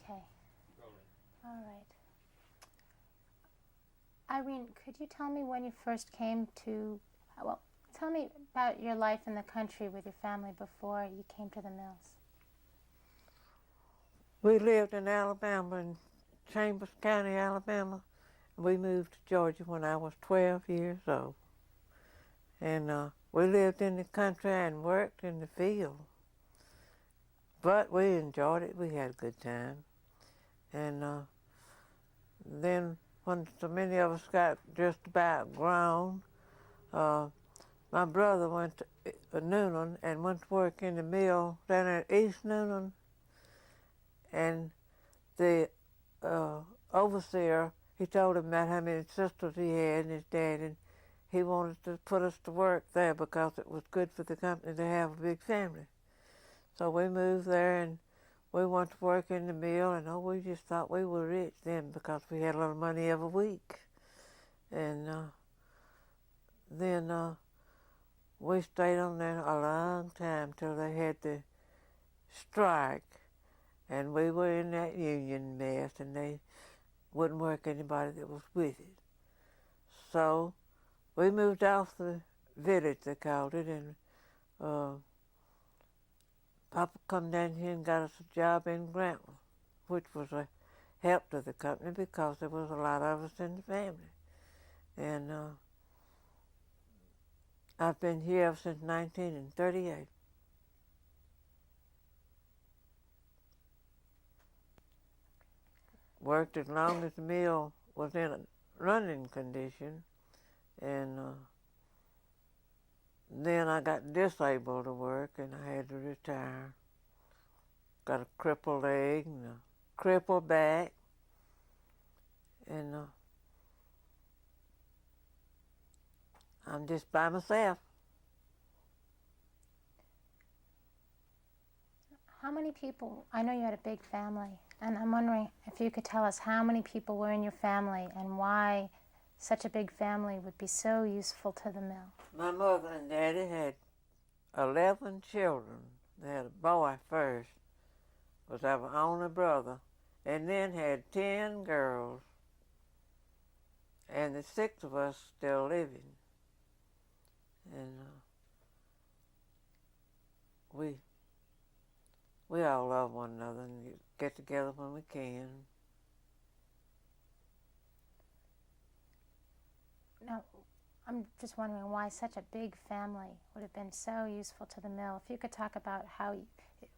Okay. All right. Irene, could you tell me when you first came to, well, tell me about your life in the country with your family before you came to the mills. We lived in Alabama, in Chambers County, Alabama. We moved to Georgia when I was 12 years old. And we lived in the country and worked in the field. But we enjoyed it. We had a good time. And then when so many of us got just about grown, my brother went to Noonan and went to work in the mill down at East Noonan. And the overseer, he told him about how many sisters he had and his dad, and he wanted to put us to work there because it was good for the company to have a big family. So we moved there and we went to work in the mill, and we just thought we were rich then because we had a lot of money every week. And then we stayed on there a long time till they had the strike, and we were in that union mess, and they wouldn't work anybody that was with it. So we moved off the village, they called it, and Papa come down here and got us a job in Grantville, which was a help to the company because there was a lot of us in the family. And I've been here ever since 1938. Worked as long as the mill was in a running condition, and then I got disabled to work and I had to retire. Got a crippled leg and a crippled back, and I'm just by myself. How many people, I know you had a big family, and I'm wondering if you could tell us how many people were in your family and why such a big family would be so useful to the mill. My mother and daddy had 11 children. They had a boy first, was our only brother, and then had 10 girls, and the 6 of us still living. And we all love one another and get together when we can. Now, I'm just wondering why such a big family would have been so useful to the mill. If you could talk about how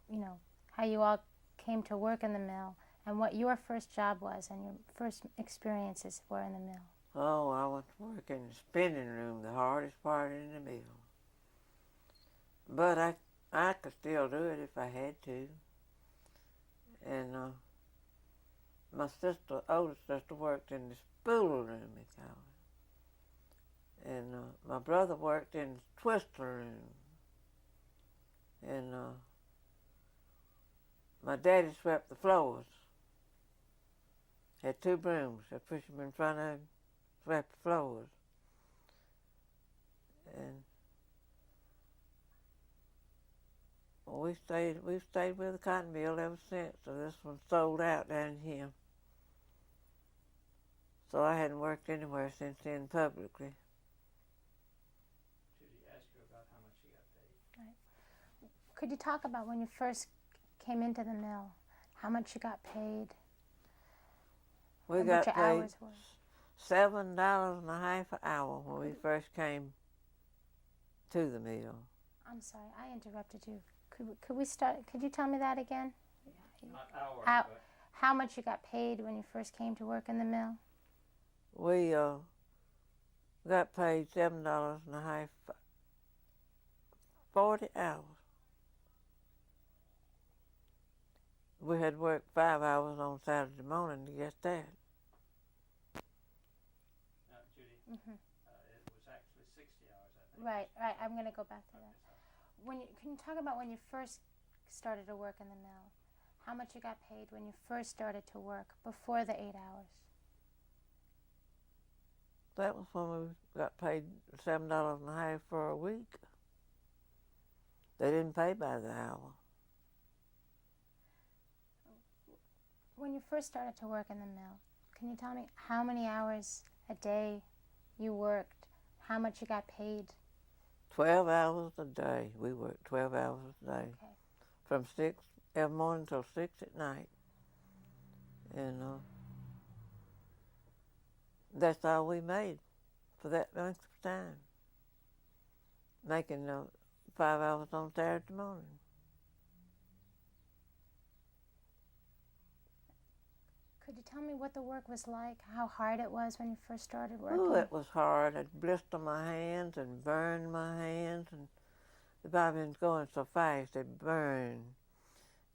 you all came to work in the mill and what your first job was and your first experiences were in the mill. Oh, I went to work in the spinning room, the hardest part in the mill. But I could still do it if I had to. And my sister, older sister, worked in the spool room, they call it. And my brother worked in the twister room. And my daddy swept the floors. Had 2 brooms. I pushed them in front of him, swept the floors. And we've stayed with the cotton mill ever since, so this one sold out down here. So I hadn't worked anywhere since then publicly. Judy asked you about how much you got paid. Right. Could you talk about when you first came into the mill, how much you got paid? We got what your paid hours were? $7.50 an hour when we first came to the mill. I'm sorry, I interrupted you. Could we start? Could you tell me that again? Not hours, but How much you got paid when you first came to work in the mill? We got paid $7.50, 40 hours. We had worked 5 hours on Saturday morning to get that. Judy, Mm-hmm. It was actually 60 hours, I think. Right. I'm going to go back to that. Can you talk about when you first started to work in the mill? How much you got paid when you first started to work before the 8 hours? That was when we got paid $7.50 for a week. They didn't pay by the hour. When you first started to work in the mill, can you tell me how many hours a day you worked, how much you got paid? 12 hours a day. We worked 12 hours a day. Okay. From 6 in the morning till 6 at night. And that's all we made for that length of time. Making 5 hours on Saturday morning. Could you tell me what the work was like, how hard it was when you first started working? Oh, it was hard. I'd blister my hands and burn my hands, and the bobbins going so fast they'd burn,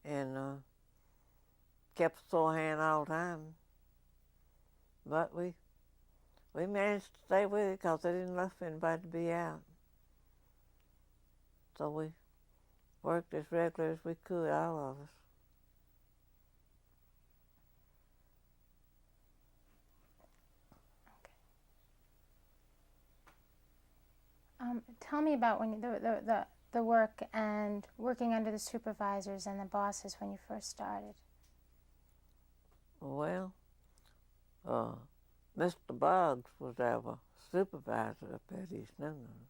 and kept a sore hand all the time. But we managed to stay with it because they didn't love anybody to be out. So we worked as regular as we could, all of us. Tell me about when the work and working under the supervisors and the bosses when you first started. Well, Mr. Boggs was our supervisor up at East Noonan.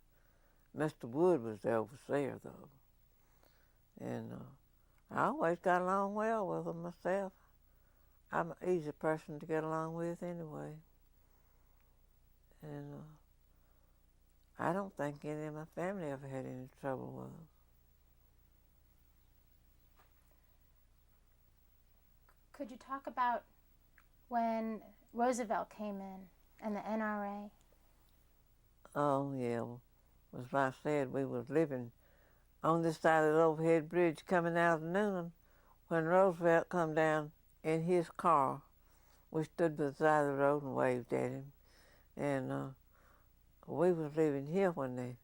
Mr. Wood was the overseer, though. And I always got along well with him myself. I'm an easy person to get along with anyway. And I don't think any of my family ever had any trouble with him. Could you talk about when Roosevelt came in and the NRA? Oh, yeah. As I said, we was living on this side of the overhead bridge coming out of Noonan when Roosevelt come down in his car. We stood by the side of the road and waved at him. And we was living here when the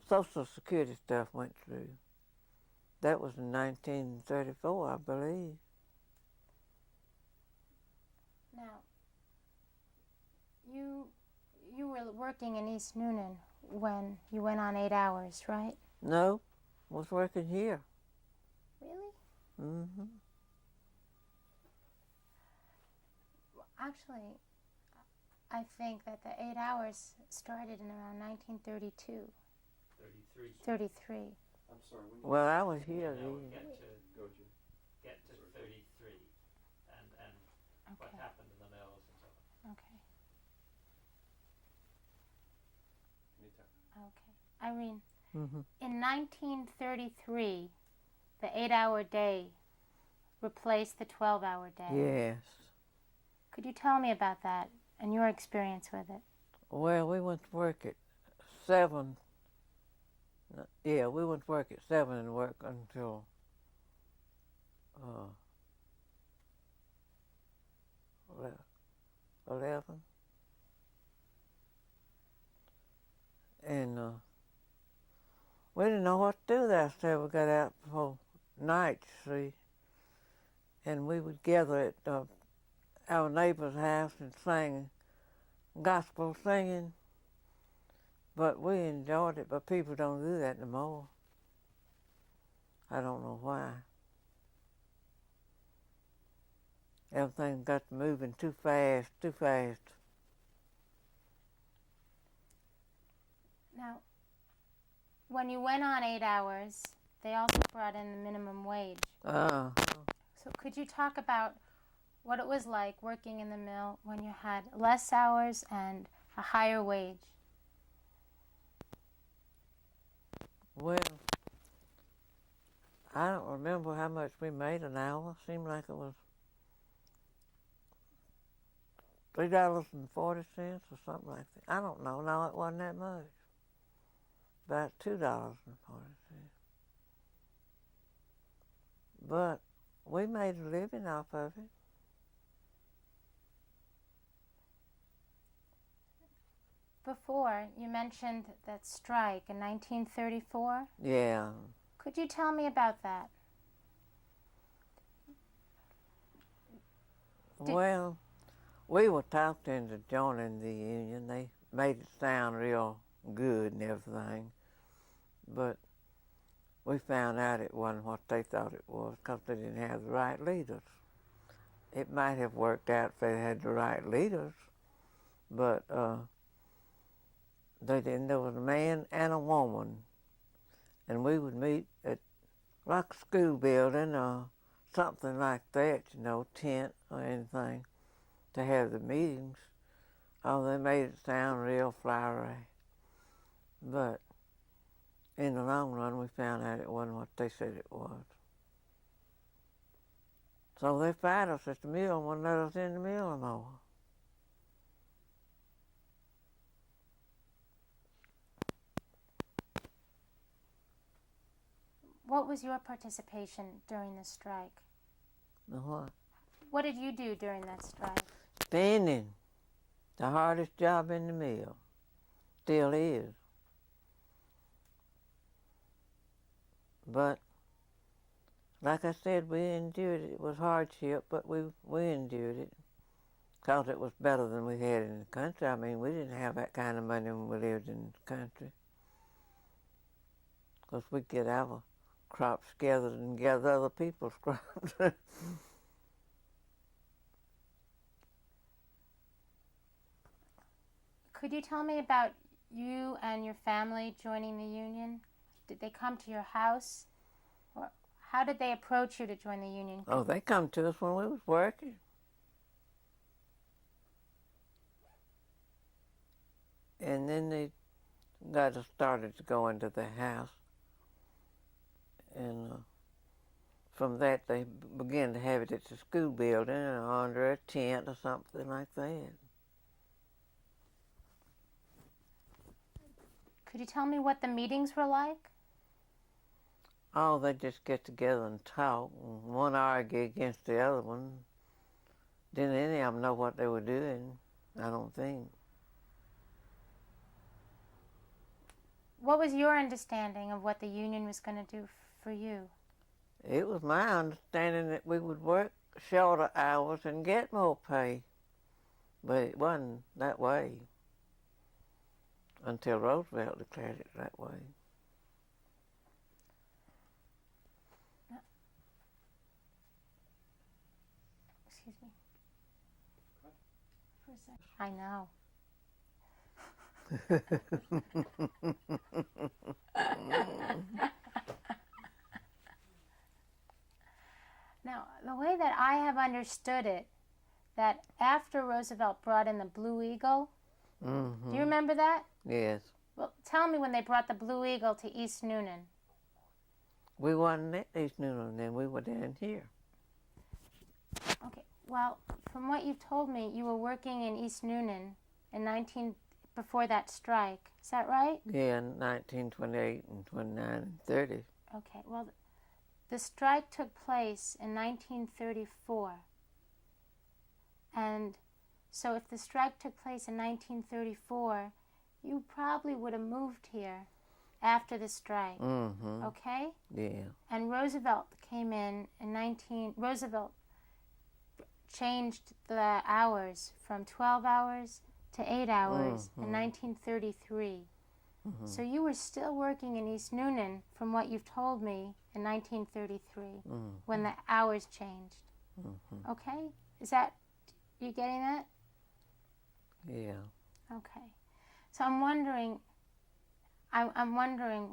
Social Security stuff went through. That was in 1934, I believe. Now, you were working in East Noonan when you went on 8 hours, right? No, was working here. Really? Mm-hmm. Actually, I think that the 8 hours started in around 1932. 33. I'm sorry. Well, I was here Now then. get to 33 and what Okay. happened in the mills and so on. Okay. Anytime. Okay. Irene, Mm-hmm. in 1933, the 8-hour day replaced the 12-hour day. Yes. Could you tell me about that and your experience with it? Well, we went to work at 7. Yeah, we went to work at 7 and work until 11. And we didn't know what to do there till we got out before night, see. And we would gather at our neighbor's house and sing gospel singing. But we enjoyed it, but people don't do that no more. I don't know why. Everything got moving too fast, too fast. Now, when you went on 8 hours, they also brought in the minimum wage. So could you talk about what it was like working in the mill when you had less hours and a higher wage? Well, I don't remember how much we made an hour. Seemed like it was $3.40 or something like that. I don't know. No, it wasn't that much. About $2.40. But we made a living off of it. Before, you mentioned that strike in 1934. Yeah. Could you tell me about that? Well, we were talked into joining the union. They made it sound real good and everything. But we found out it wasn't what they thought it was because they didn't have the right leaders. It might have worked out if they had the right leaders, but they didn't. There was a man and a woman, and we would meet at like a school building or something like that, you know, tent or anything, to have the meetings. Oh, they made it sound real flowery. But in the long run, we found out it wasn't what they said it was. So they fired us at the mill and wouldn't let us in the mill no more. What was your participation during the strike? What? What did you do during that strike? Standing. The hardest job in the mill. Still is. But, like I said, we endured it. It was hardship, but we endured it. Because it was better than we had in the country. I mean, we didn't have that kind of money when we lived in the country. Because we'd get our crops gathered and gather other people's crops. Could you tell me about you and your family joining the union? Did they come to your house? Or how did they approach you to join the union? Oh, they come to us when we was working. And then they got us started to go into the house. And from that, they began to have it at the school building or under a tent or something like that. Could you tell me what the meetings were like? Oh, they just get together and talk. And one argue against the other one. Didn't any of them know what they were doing, I don't think. What was your understanding of what the union was going to do for you? It was my understanding that we would work shorter hours and get more pay. But it wasn't that way until Roosevelt declared it that way. Excuse me. For a second. I know. Now, the way that I have understood it, that after Roosevelt brought in the Blue Eagle, do you remember that? Yes. Well, tell me when they brought the Blue Eagle to East Noonan. We wasn't at East Noonan then, we were down here. Okay, well, from what you've told me, you were working in East Noonan in before that strike. Is that right? Yeah, in 1928 and 29 and 30. Okay, well, the strike took place in 1934. And so if the strike took place in 1934, you probably would have moved here after the strike. Mm-hmm. Okay? Yeah. And Roosevelt came in Roosevelt changed the hours from 12 hours to 8 hours in 1933. Mm-hmm. So you were still working in East Noonan, from what you've told me, in 1933, when the hours changed. Mm-hmm. Okay? Is that, you getting that? Yeah. Okay. So I'm wondering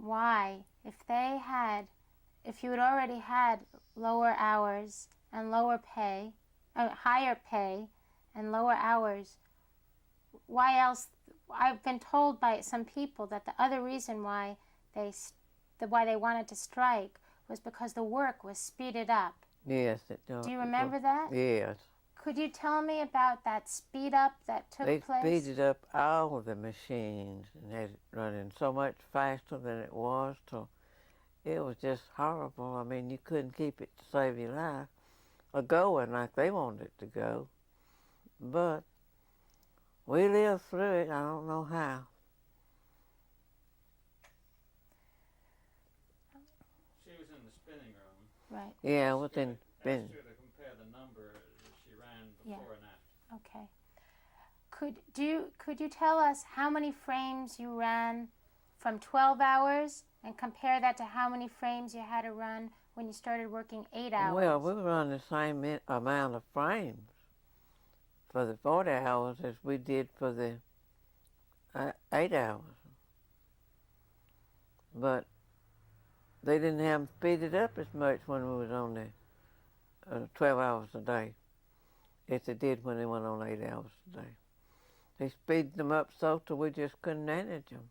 why, if you had already had lower hours and lower pay, higher pay and lower hours, why else? I've been told by some people that the other reason why they wanted to strike was because the work was speeded up. Yes, it does. Do you remember that? Yes. Could you tell me about that speed up that took place? They speeded up all of the machines and had it running so much faster than it was, till it was just horrible. I mean, you couldn't keep it to save your life or going like they wanted it to go. But we lived through it. I don't know how. She was in the spinning room. Right. Yeah, within spinning. To compare the number she ran before and after. Okay. Could you tell us how many frames you ran from 12 hours and compare that to how many frames you had to run when you started working 8 hours. Well, we run the same amount of frames for the 40 hours as we did for the 8 hours. But they didn't have them speeded up as much when we was on the 12 hours a day as they did when they went on 8 hours a day. They speeded them up so till we just couldn't manage them.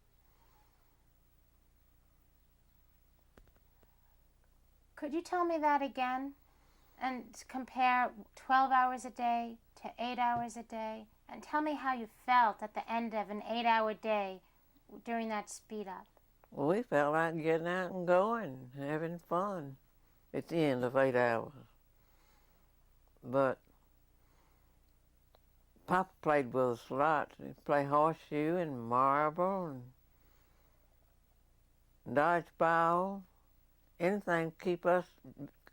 Could you tell me that again and compare 12 hours a day to 8 hours a day, and tell me how you felt at the end of an 8-hour day during that speed up? Well, we felt like getting out and going, having fun at the end of 8 hours. But Papa played with us a lot. He played horseshoe and marble and dodgeball, anything to keep us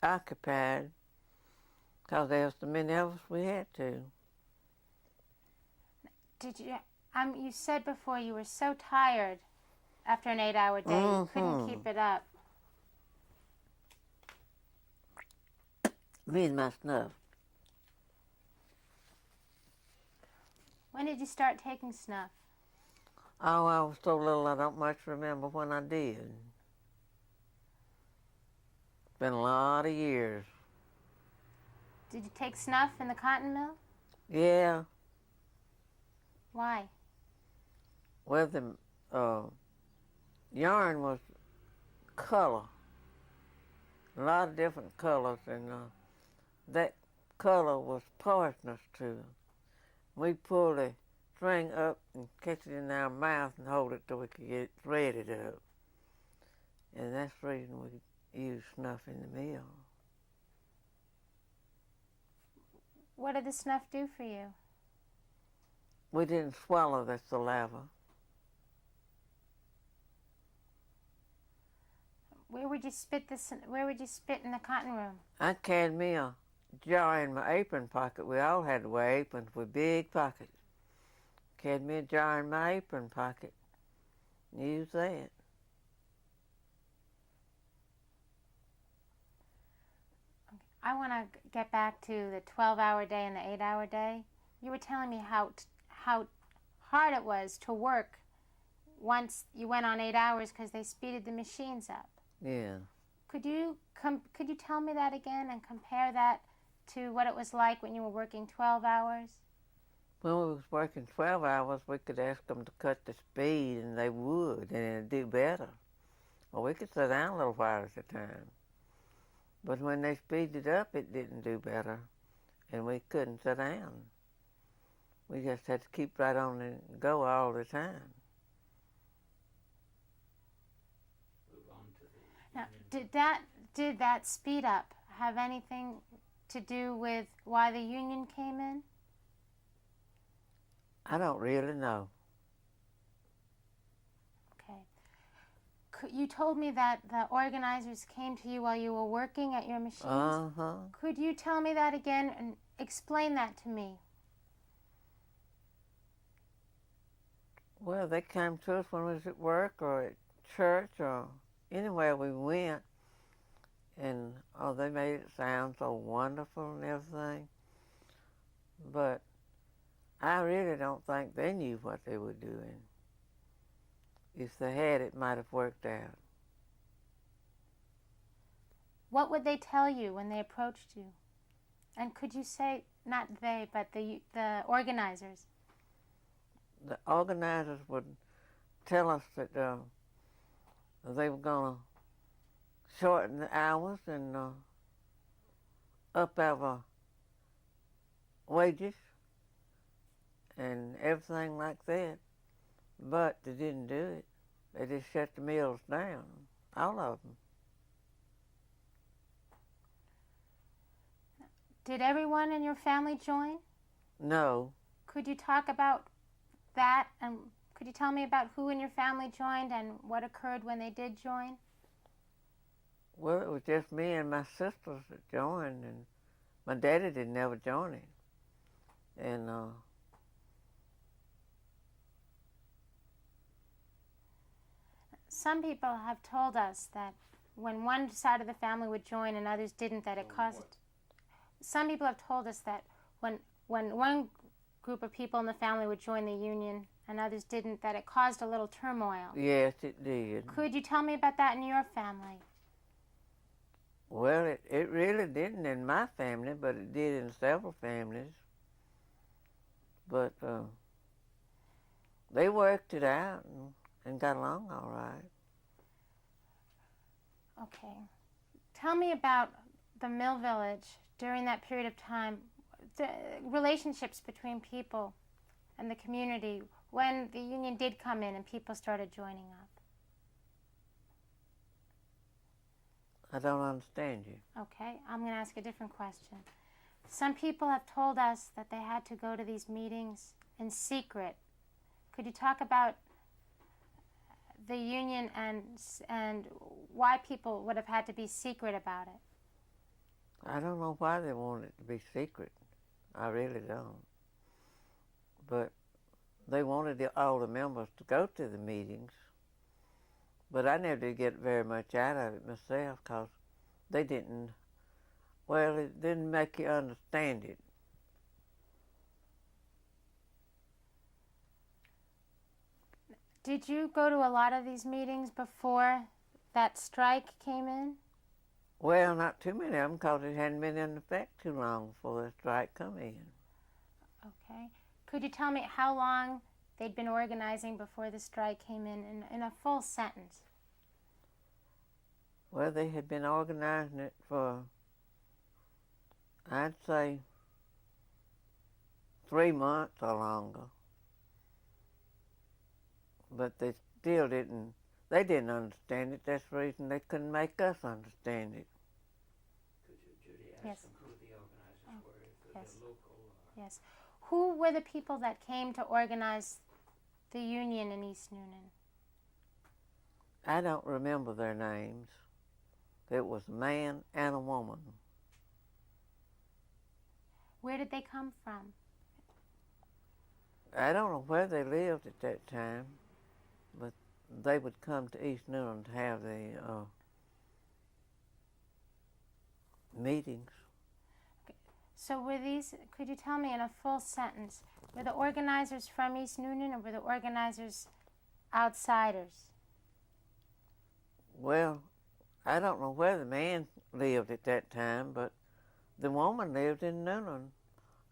occupied, because there was so many of us we had to. Did you? You said before you were so tired after an 8-hour day, you couldn't keep it up. Me and my snuff. When did you start taking snuff? Oh, I was so little I don't much remember when I did. It's been a lot of years. Did you take snuff in the cotton mill? Yeah. Why? Well, the yarn was color. A lot of different colors, and that color was poisonous to them. We pulled the string up and catch it in our mouth and hold it till we could get it threaded up. And that's the reason we use snuff in the mill. What did the snuff do for you? We didn't swallow the saliva. Where would you spit this? Where would you spit in the cotton room? I carried me a jar in my apron pocket. We all had to wear aprons with big pockets. Carried me a jar in my apron pocket. Use that. I want to get back to the 12-hour day and the 8-hour day. You were telling me how hard it was to work once you went on 8 hours because they speeded the machines up. Yeah. Could you tell me that again and compare that to what it was like when you were working 12 hours? When we was working 12 hours, we could ask them to cut the speed, and they would, and it'd do better. Or we could sit down a little while at a time. But when they speeded up, it didn't do better, and we couldn't sit down. We just had to keep right on and go all the time. Now, did that speed up have anything to do with why the union came in? I don't really know. Okay. You told me that the organizers came to you while you were working at your machines. Uh-huh. Could you tell me that again and explain that to me? Well, they came to us when we was at work or at church or anywhere we went, and they made it sound so wonderful and everything. But I really don't think they knew what they were doing. If they had, it might have worked out. What would they tell you when they approached you? And could you say, not they, but the organizers? The organizers would tell us that they were going to shorten the hours and up our wages and everything like that. But they didn't do it. They just shut the mills down, all of them. Did everyone in your family join? No. Could you talk about that, and could you tell me about who in your family joined and what occurred when they did join? Well, it was just me and my sisters that joined, and my daddy didn't ever join it. And some people have told us that when one side of the family would join and others didn't, that it caused. What? Some people have told us that when one group of people in the family would join the union and others didn't, that it caused a little turmoil. Yes, it did. Could you tell me about that in your family? Well, it really didn't in my family, but it did in several families. But they worked it out and got along all right. Okay. Tell me about the mill village during that period of time, the relationships between people and the community when the union did come in and people started joining up. I don't understand you. Okay, I'm going to ask a different question. Some people have told us that they had to go to these meetings in secret. Could you talk about the union and why people would have had to be secret about it? I don't know why they want it to be secret. I really don't. But they wanted all the members to go to the meetings. But I never did get very much out of it myself because they didn't, well, it didn't make you understand it. Did you go to a lot of these meetings before that strike came in? Well, not too many of them because it hadn't been in effect too long before the strike come in. Okay. Could you tell me how long they'd been organizing before the strike came in a full sentence? Well, they had been organizing it for, I'd say, 3 months or longer. But they still didn't understand it. That's the reason they couldn't make us understand it. Could you, Judy, ask Yes. them who the organizers were, if yes. they're local or... Yes. Who were the people that came to organize the union in East Noonan? I don't remember their names. It was a man and a woman. Where did they come from? I don't know where they lived at that time, but they would come to East Noonan to have the meetings. So were these, could you tell me in a full sentence, were the organizers from East Noonan or were the organizers outsiders? Well, I don't know where the man lived at that time, but the woman lived in Noonan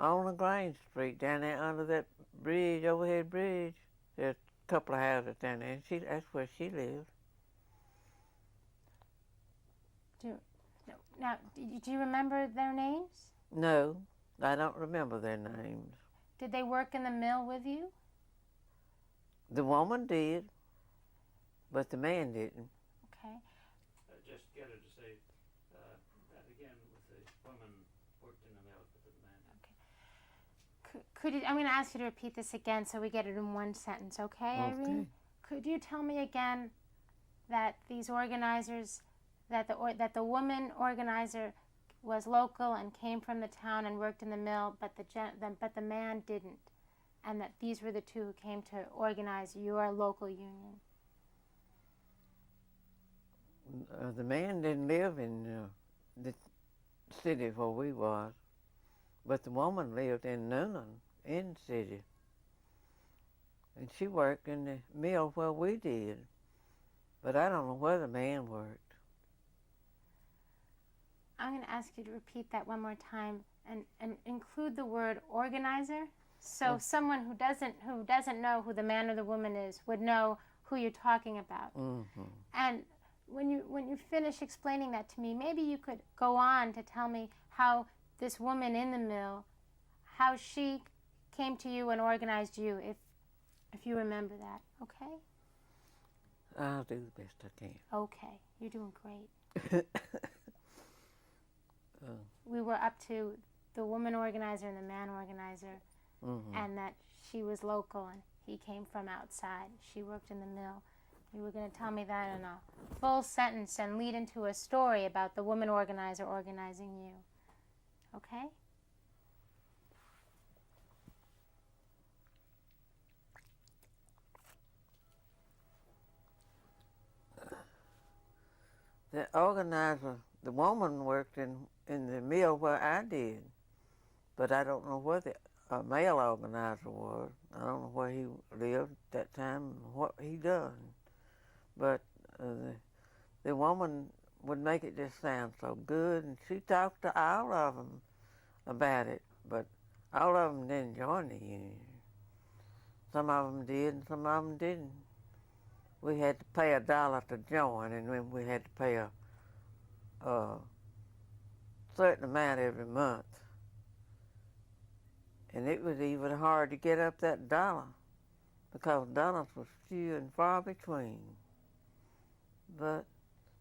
on the Grange Street down there under that bridge, overhead bridge. There's a couple of houses down there, and that's where she lived. Now, do you remember their names? No, I don't remember their names. Did they work in the mill with you? The woman did, but the man didn't. Okay. just get her to say that again with the woman worked in the mill with the man. Could you, I'm going to ask you to repeat this again so we get it in one sentence, okay, Irene? Could you tell me again that these organizers, that the woman organizer was local and came from the town and worked in the mill, but the man didn't, and that these were the two who came to organize your local union? The man didn't live in the city where we was, but the woman lived in Noonan, in the city. And she worked in the mill where we did, but I don't know where the man worked. I'm going to ask you to repeat that one more time and include the word organizer, so someone who doesn't know who the man or the woman is would know who you're talking about. Mm-hmm. And when you finish explaining that to me, maybe you could go on to tell me how this woman in the mill, how she came to you and organized you, if you remember that, okay? I'll do the best I can. Okay, you're doing great. We were up to the woman organizer and the man organizer, and that she was local and he came from outside. She worked in the mill. You were going to tell me that in a full sentence and lead into a story about the woman organizer organizing you. Okay? The organizer, the woman worked in the mill where I did, but I don't know where the male organizer was. I don't know where he lived at that time and what he done. But the woman would make it just sound so good, and she talked to all of them about it, but all of them didn't join the union. Some of them did, and some of them didn't. We had to pay $1 to join, and then we had to pay a certain amount every month. And it was even hard to get up that $1 because dollars was few and far between. But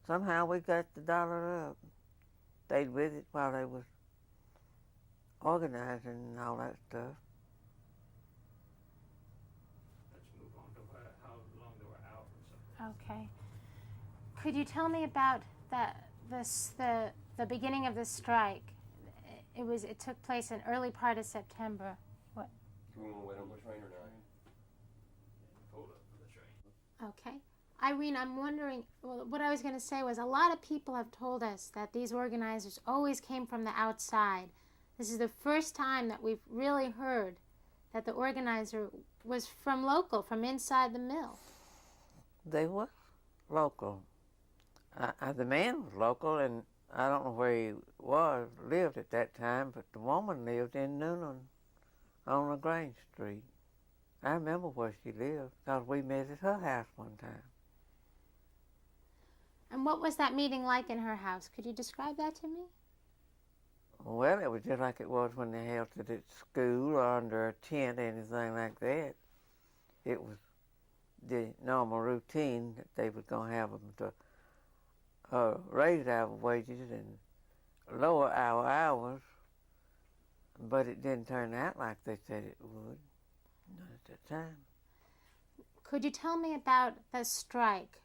somehow we got the $1 up. Stayed with it while they was organizing and all that stuff. Let's move on to how long they were out and stuff. Okay. Could you tell me about the beginning of the strike? It took place in early part of September. What? Do we want to wait on the train or not? Hold up for the train. Okay. Irene, I'm wondering, well, what I was going to say was a lot of people have told us that these organizers always came from the outside. This is the first time that we've really heard that the organizer was from inside the mill. They was local. The man was local, and I don't know where he lived at that time, but the woman lived in Noonan on LaGrange Street. I remember where she lived because we met at her house one time. And what was that meeting like in her house? Could you describe that to me? Well, it was just like it was when they held it at school or under a tent, anything like that. It was the normal routine that they were going to have them to raise our wages and lower our hours, but it didn't turn out like they said it would, not at the time. Could you tell me about the strike?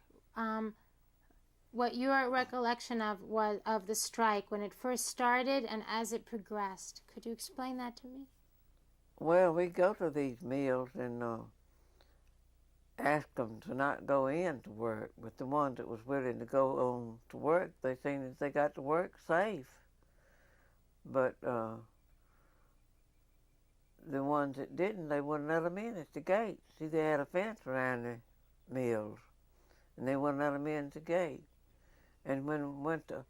What your recollection was of the strike when it first started and as it progressed. Could you explain that to me? Well, we go to these mills and ask them to not go in to work, but the ones that was willing to go on to work, they seen that they got to work safe. But the ones that didn't, they wouldn't let them in at the gate. See, they had a fence around the mills, and they wouldn't let them in at the gate. And when we went to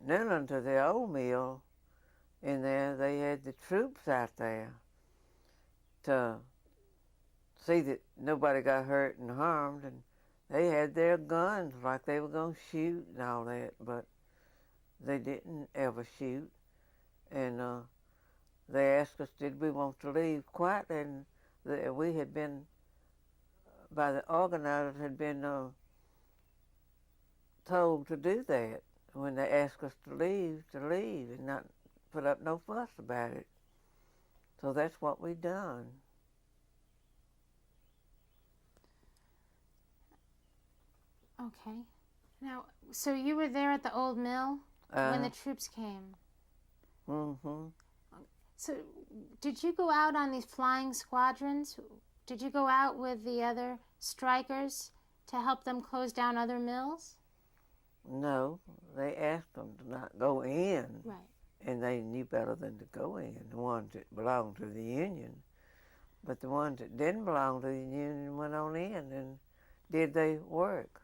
Noonan to the old mill in there, they had the troops out there to see that nobody got hurt and harmed, and they had their guns like they were going to shoot and all that, but they didn't ever shoot. And they asked us, did we want to leave quietly, and we had been, by the organizers, had been told to do that. When they asked us to leave and not put up no fuss about it. So that's what we done. Okay. Now, so you were there at the old mill when the troops came? Mm-hmm. So did you go out on these flying squadrons? Did you go out with the other strikers to help them close down other mills? No, they asked them to not go in. Right. And they knew better than to go in, the ones that belonged to the union. But the ones that didn't belong to the union went on in and did their work.